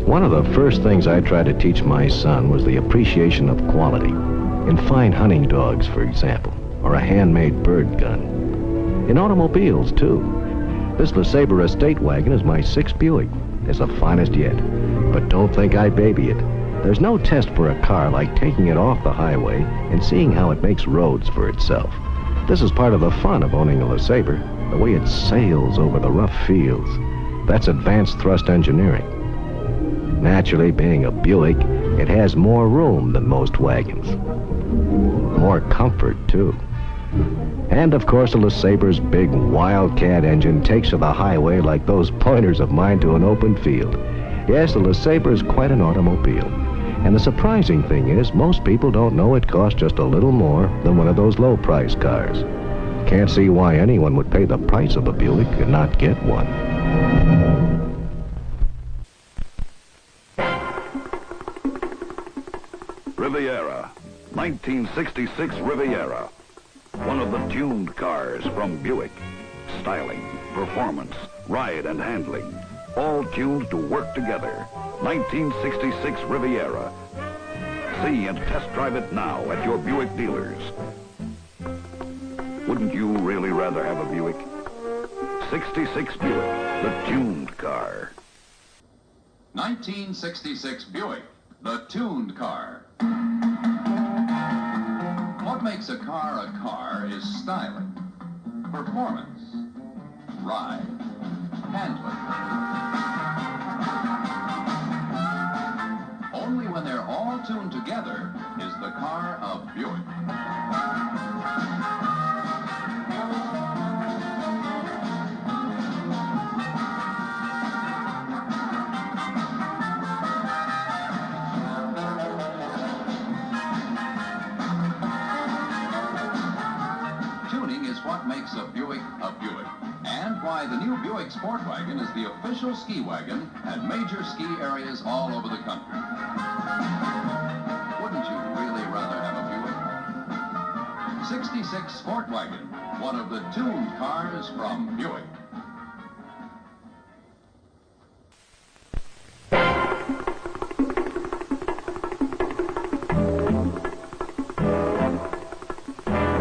One of the first things I tried to teach my son was the appreciation of quality. In fine hunting dogs, for example, or a handmade bird gun. In automobiles, too. This LeSabre estate wagon is my 6th Buick. It's the finest yet. But don't think I baby it. There's no test for a car like taking it off the highway and seeing how it makes roads for itself. This is part of the fun of owning a LeSabre, the way it sails over the rough fields. That's advanced thrust engineering. Naturally, being a Buick, it has more room than most wagons. More comfort, too. And, of course, a LeSabre's big Wildcat engine takes to the highway like those pointers of mine to an open field. Yes, the LeSabre is quite an automobile. And the surprising thing is, most people don't know it costs just a little more than one of those low-priced cars. Can't see why anyone would pay the price of a Buick and not get one. Riviera, 1966 Riviera. One of the tuned cars from Buick. Styling, performance, ride and handling, all tuned to work together. 1966 Riviera. See and test drive it now at your Buick dealers. Wouldn't you really rather have a Buick? 66 Buick, the tuned car. 1966 Buick, the tuned car. What makes a car is styling, performance, ride, handling. Only when they're all tuned together is the car a Buick. What makes a Buick, and why the new Buick Sportwagon is the official ski wagon at major ski areas all over the country. Wouldn't you really rather have a Buick? 66 Sportwagon, one of the tuned cars from Buick.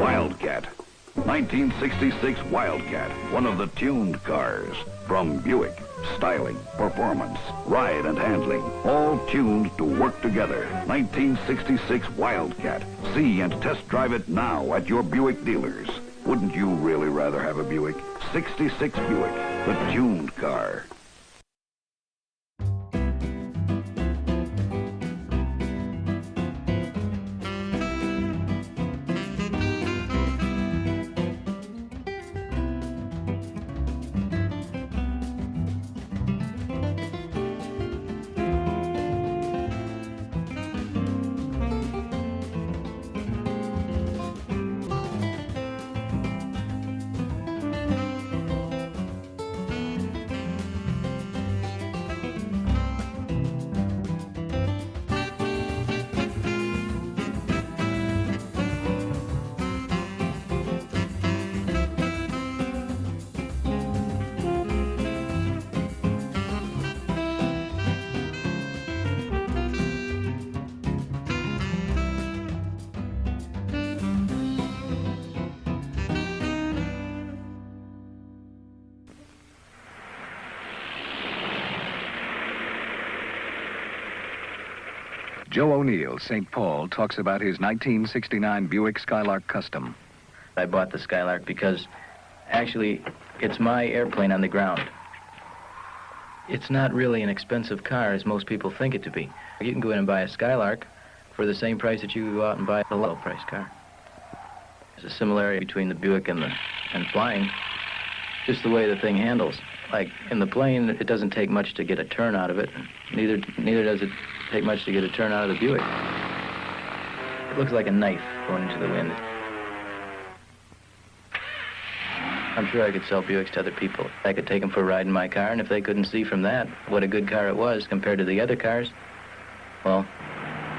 Wildcat. 1966 Wildcat, one of the tuned cars from Buick. Styling, performance, ride and handling, all tuned to work together. 1966 Wildcat. See and test drive it now at your Buick dealers. Wouldn't you really rather have a Buick? 66 Buick, the tuned car. Joe O'Neill, St. Paul, talks about his 1969 Buick Skylark Custom. I bought the Skylark because, actually, it's my airplane on the ground. It's not really an expensive car as most people think it to be. You can go in and buy a Skylark for the same price that you go out and buy a low-price car. There's a similarity between the Buick and flying, just the way the thing handles. Like in the plane, it doesn't take much to get a turn out of it. Neither does it take much to get a turn out of the Buick. It looks like a knife going into the wind. I'm sure I could sell Buicks to other people. I could take them for a ride in my car, and if they couldn't see from that what a good car it was compared to the other cars, well,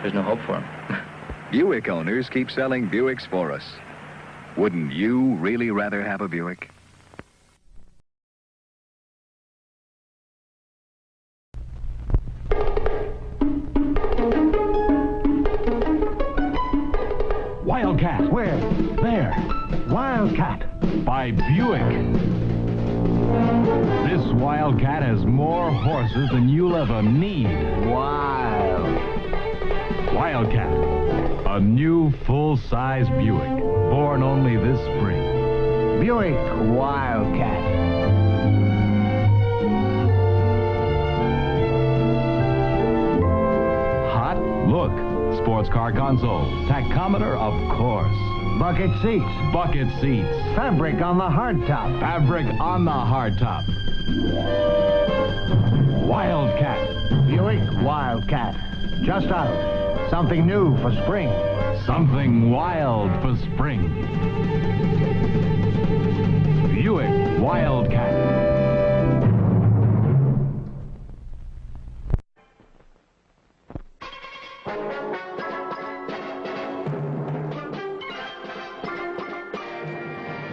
there's no hope for them. Buick owners keep selling Buicks for us. Wouldn't you really rather have a Buick? Wildcat by Buick. This Wildcat has more horses than you'll ever need. Wildcat, a new full-size Buick, born only this spring. Buick Wildcat. Hot? Look. Sports car console. Tachometer, of course. Bucket seats. Bucket seats. Fabric on the hardtop. Fabric on the hardtop. Wildcat. Buick Wildcat. Just out. Something new for spring. Something wild for spring. Buick Wildcat.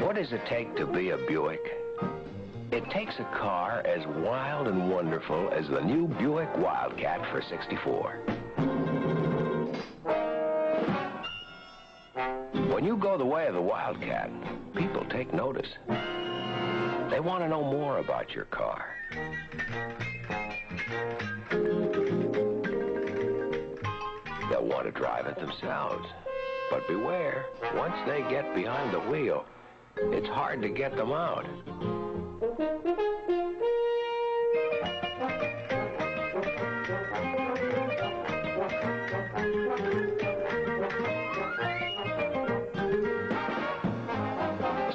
What does it take to be a Buick? It takes a car as wild and wonderful as the new Buick Wildcat for '64. When you go the way of the Wildcat, people take notice. They want to know more about your car. They'll want to drive it themselves. But beware, once they get behind the wheel, it's hard to get them out.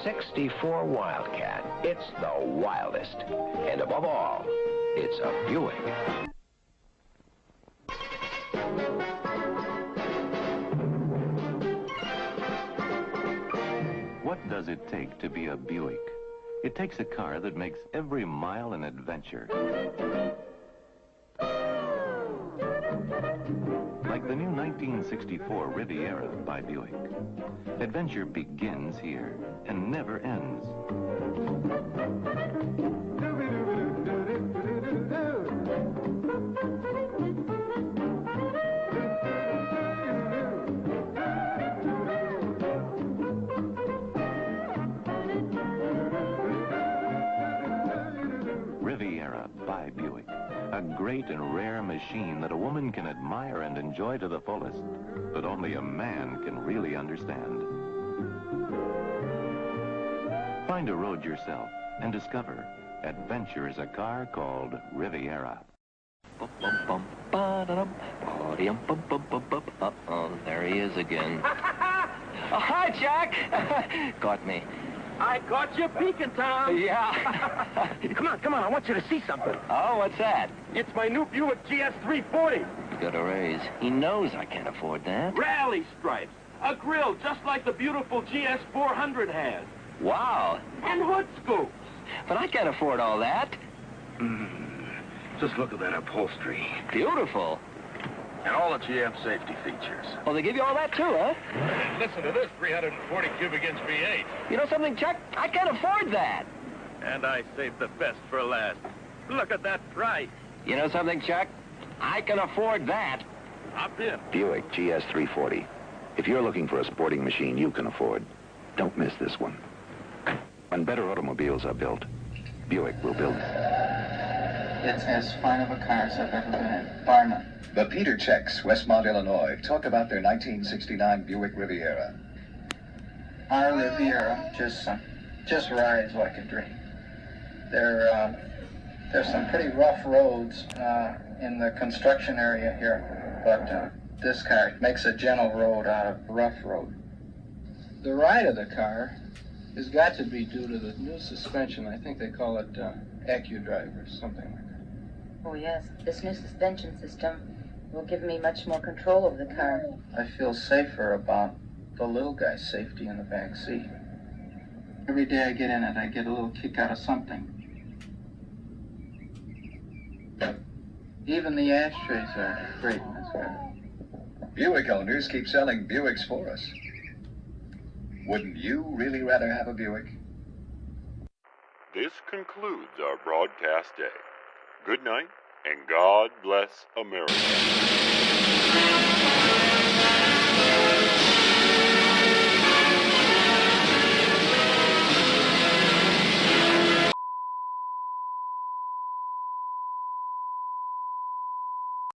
'64 Wildcat. It's the wildest. And above all, it's a Buick. What does it take to be a Buick? It takes a car that makes every mile an adventure. Like the new 1964 Riviera by Buick. Adventure begins here and never ends. Riviera by Buick. A great and rare machine that a woman can admire and enjoy to the fullest, but only a man can really understand. Find a road yourself and discover adventure is a car called Riviera. Uh-oh, there he is again. Oh, hi, Jack. Got me. I caught you peeking, Tom. Yeah. Come on, I want you to see something. Oh, what's that? It's my new Buick GS 340. Got a raise. He knows I can't afford that. Rally stripes, a grill just like the beautiful GS 400 has, Wow. and hood scoops. But I can't afford all that. Just look at that upholstery. Beautiful. And all the GM safety features. Oh, they give you all that too, huh? Listen to this 340 cubic inch V8. You know something, Chuck? I can't afford that. And I saved the best for last. Look at that price. You know something, Chuck? I can afford that. Hop in. Buick GS 340. If you're looking for a sporting machine you can afford, don't miss this one. When better automobiles are built, Buick will build them. It's as fine of a car as I've ever been in, bar none. The Peter Czechs, Westmont, Illinois, talk about their 1969 Buick Riviera. Our Riviera just rides like a dream. There's some pretty rough roads in the construction area here, but this car makes a gentle road out of rough road. The ride of the car has got to be due to the new suspension. I think they call it AccuDrive or something like that. Oh, yes. This new suspension system will give me much more control over the car. I feel safer about the little guy's safety in the back seat. Every day I get in it, I get a little kick out of something. Even the ashtrays are great in this car. Buick owners keep selling Buicks for us. Wouldn't you really rather have a Buick? This concludes our broadcast day. Good night, and God bless America.